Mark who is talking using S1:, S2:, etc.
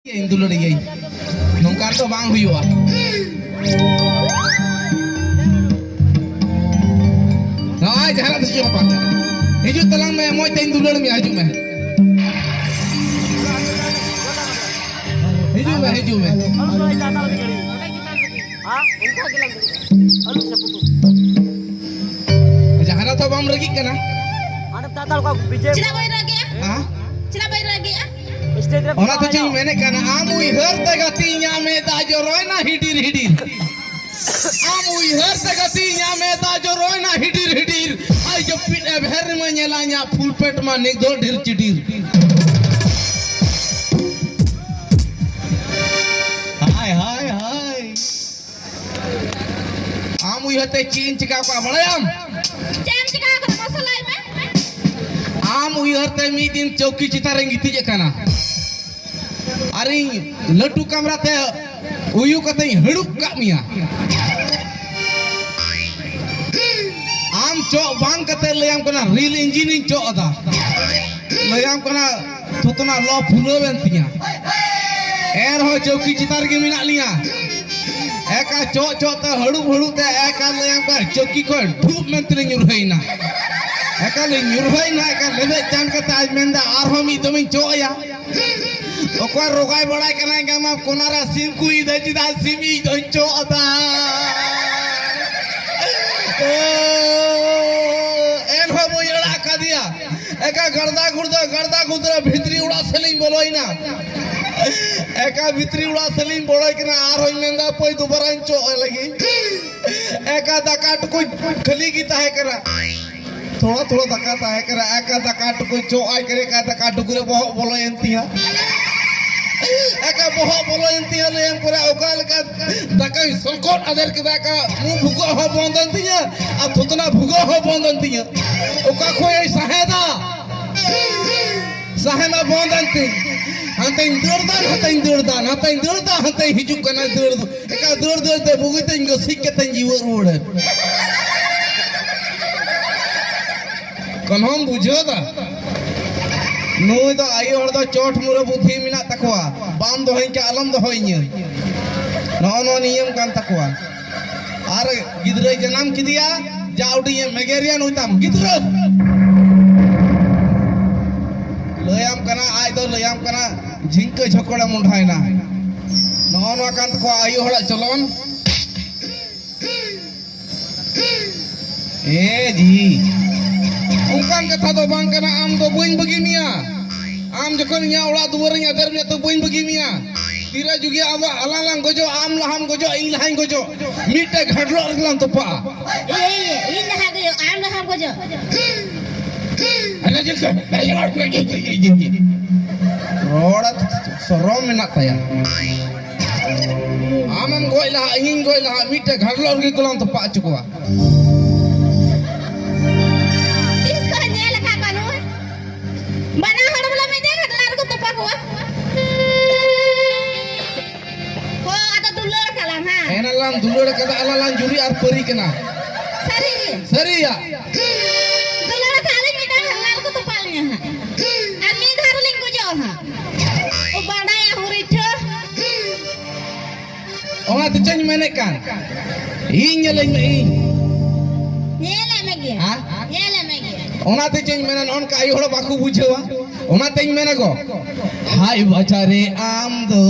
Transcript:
S1: Yang dulu lagi, nongkar tu bang huyua. Nah, jangan tu siapa. Hijau telang me, mau tain dulu ni hijau me. Hijau me, hijau me. Jangan tu bang lagi kena.
S2: Cina boy lagi ya?
S1: Ah?
S2: Cina boy lagi ya?
S1: Orang tu cing mana kena amu ihar tegatinya meta joroina hidir hidir. Amu ihar tegatinya meta joroina hidir hidir. Ay jepit abher menyelanya pulpet manik dor dir cidir. Hai hai hai. Amu ihar te cing cakap apa malayam?
S2: Cem cika aku masalah ini.
S1: Amu ihar te midin chowki citareng gitu je kana. अरे लट्टू कमरा ते उयु कते हड़ुक कामिया आम चो बांग कते लेयाम कना रील इंजीनियरिंग चो अदा लेयाम कना थुतना लो फुलो बेंतिया एर हो चौकी चितार के मिना लिया एका चो चो ते हड़ुक हड़ुक ते एका लेयाम का चौकी को धूप में तले न्युरहैना एका ले न्युरहैना एका लेबे जान कते आज मेंदा आरहो मी दमिन चो या ओकर रोगाय बड़ाय कना गामा कोनारा सिम कुई दची दा सिमी दंचो अता एन हो मोयड़ा का दिया एका गर्दा गुदरा भीतरी उड़ा सलिंग बोलोई ना एका भीतरी उड़ा सलिंग बोलोई कना आर होई मेंदा पई दोबारा चो लगी एका दकाट को खली की ताहे करा थोड़ा थोड़ा दका ताहे करा एका दकाट को चो आय करे का दकाट गुरे बोलो एंतिया एका बहो बोलो इंतिया ले हम करे ओकाल का दका संकोट अदर के दका मु भुगो हो बंदंतिया आ थुतना भुगो हो बंदंतिया ओका कोई सहेदा बंदंती हते दुरदान हते हिजु कना दुर एका दुर ते बुगिते गो सिकते जीव रोड कन्हम बुझोदा नुई तो आई हर दो चोट मुरे बुद्धि मिना तकवा बाम दो के आलम दो होइnya नो नियम कान तकवा आर गिदरे जन्म किदिया जाउडी मेगेरिया नुताम गिदरे लयाम कना आय दो लयाम कना झिंके झकोड़ा मुंढायना नो कान तकवा आई हर चलोन ए जी उनकान कथा तो बांग कना आम दो बइन बगी मिया आम जखन nya ओड़ा दुवर nya दर nya तो बइन बगी मिया तीरा जुगिया अब अलालांग गोजो आम लहाम गोजो इन लहाई गोजो मीटे घडलो रगलाम तो पा
S2: इन लहा गोजो आम लहा गोजो
S1: अने जिल रोड़ा सरो मेना तया आमम गोय लहा मीटे घडलो रगलाम तो पा चुकवा Enalan dulur kata alalan juri arperi kena. Sari ya.
S2: Dulur kali kita halal ku tepalnya. Ami darling ku jo ha. Ubanda ya hurito.
S1: Ona tujuan menekan. Inya lain ini.
S2: Nyela megi.
S1: Ha?
S2: Nyela megi.
S1: Ona tujuan menan on ka ayo holo baku bujewa. Ona tujuan menago. Hai bacare am do.